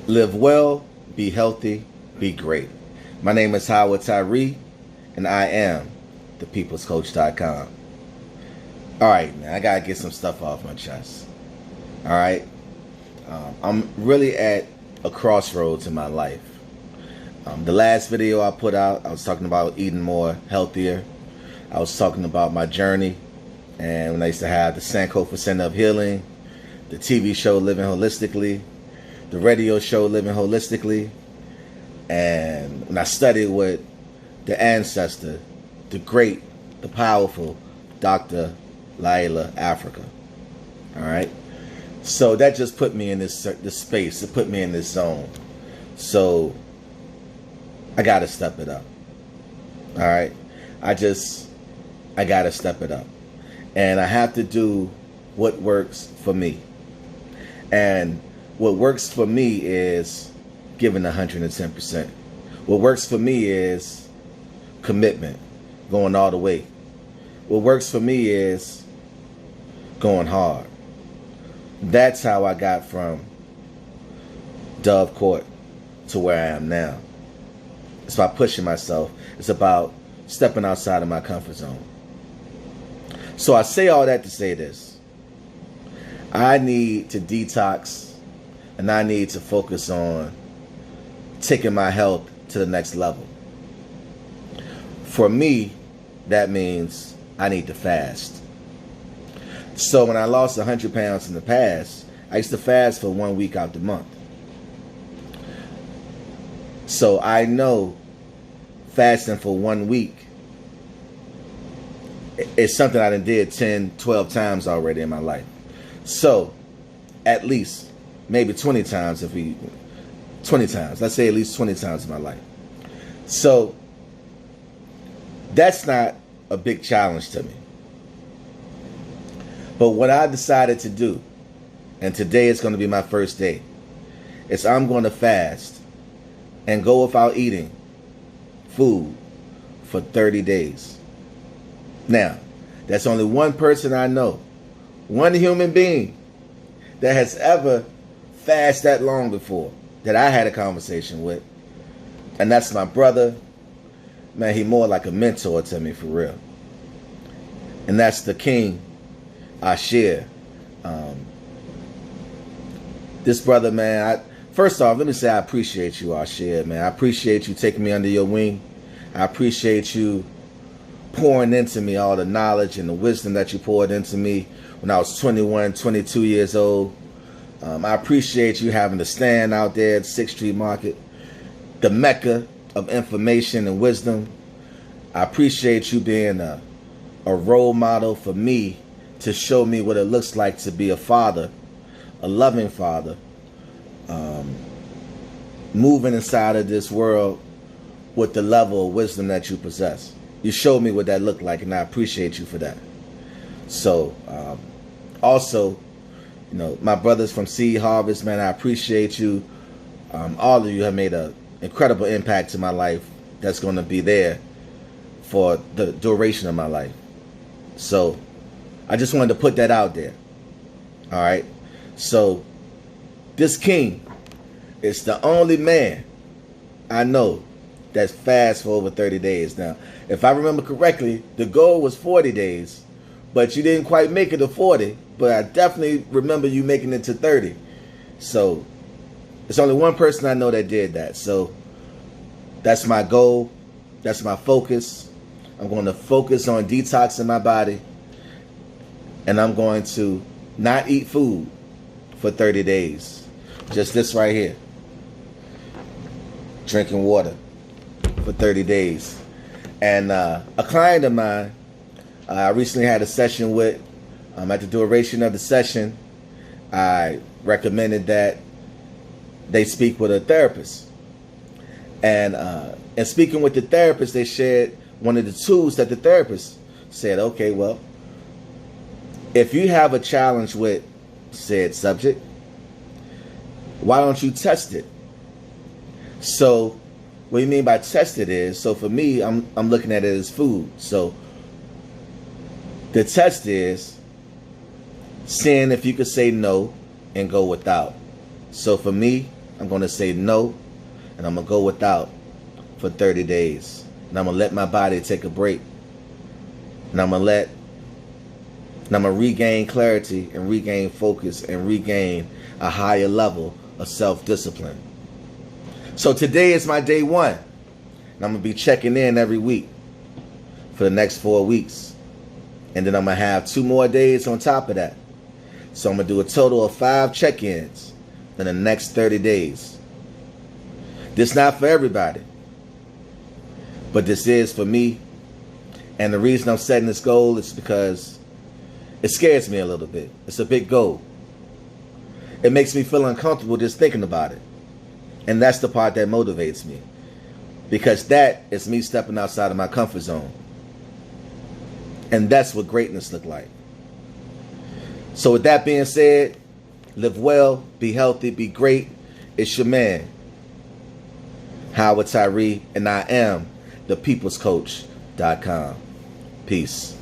Live well, be healthy, be great. My name is Howard Tyree, and I am thepeoplescoach.com. All right, man, I gotta get some stuff off my chest. All right, I'm really at a crossroads in my life. The last video I put out, I was talking about eating more healthier. I was talking about my journey, and when I used to have the Sankofa Center of Healing, the TV show Living Holistically, the radio show Living Holistically, and when I studied with the ancestor, the great, the powerful Dr. Llaila Afrika. All right, so that just put me in this space. It put me in this zone. So I gotta step it up. All right, I gotta step it up, and I have to do what works for me. And what works for me is giving 110%. What works for me is commitment, going all the way. What works for me is going hard. That's how I got from Dove Court to where I am now. It's about pushing myself. It's about stepping outside of my comfort zone. So I say all that to say this. I need to detox, and I need to focus on taking my health to the next level. For me, that means I need to fast. So when I lost 100 pounds in the past, I used to fast for 1 week out the month. So I know fasting for 1 week is something I done did 10, 12 times already in my life. So at least maybe 20 times, 20 times. Let's say at least 20 times in my life. So that's not a big challenge to me. But what I decided to do, and today is going to be my first day, is I'm going to fast and go without eating food for 30 days. Now, that's only one person I know, one human being that has ever fasted that long before, that I had a conversation with, and that's my brother. Man, he more like a mentor to me, for real. And that's the King Ashir. This brother, man, first off, let me say I appreciate you, Ashir, man. I appreciate you taking me under your wing. I appreciate you pouring into me all the knowledge and the wisdom that you poured into me when I was 21, 22 years old. I appreciate you having to stand out there at 6th Street Market, the mecca of information and wisdom. I appreciate you being a role model for me, to show me what it looks like to be a father, a loving father, moving inside of this world with the level of wisdom that you possess. You showed me what that looked like, and I appreciate you for that. So, also, you know, my brothers from Seed Harvest, man, I appreciate you. All of you have made an incredible impact to my life that's going to be there for the duration of my life. So I just wanted to put that out there. All right. So this king is the only man I know that's fast for over 30 days. Now, if I remember correctly, the goal was 40 days, but you didn't quite make it to 40. But I definitely remember you making it to 30. So it's only one person I know that did that. So that's my goal. That's my focus. I'm going to focus on detoxing my body. And I'm going to not eat food for 30 days. Just this right here. Drinking water for 30 days. And a client of mine, I recently had a session with, at the duration of the session, I recommended that they speak with a therapist. And speaking with the therapist, they shared one of the tools that the therapist said, okay, well, if you have a challenge with said subject, why don't you test it? So what you mean by test it is, so for me, I'm looking at it as food. So the test is seeing if you could say no and go without. So for me, I'm going to say no, and I'm going to go without for 30 days. And I'm going to let my body take a break. And I'm going to regain clarity and regain focus and regain a higher level of self-discipline. So today is my day 1. And I'm going to be checking in every week for the next 4 weeks. And then I'm going to have 2 more days on top of that. So I'm going to do a total of 5 check-ins in the next 30 days. This is not for everybody, but this is for me. And the reason I'm setting this goal is because it scares me a little bit. It's a big goal. It makes me feel uncomfortable just thinking about it. And that's the part that motivates me, because that is me stepping outside of my comfort zone. And that's what greatness look like. So with that being said, live well, be healthy, be great. It's your man, Howard Tyree, and I am thepeoplescoach.com. Peace.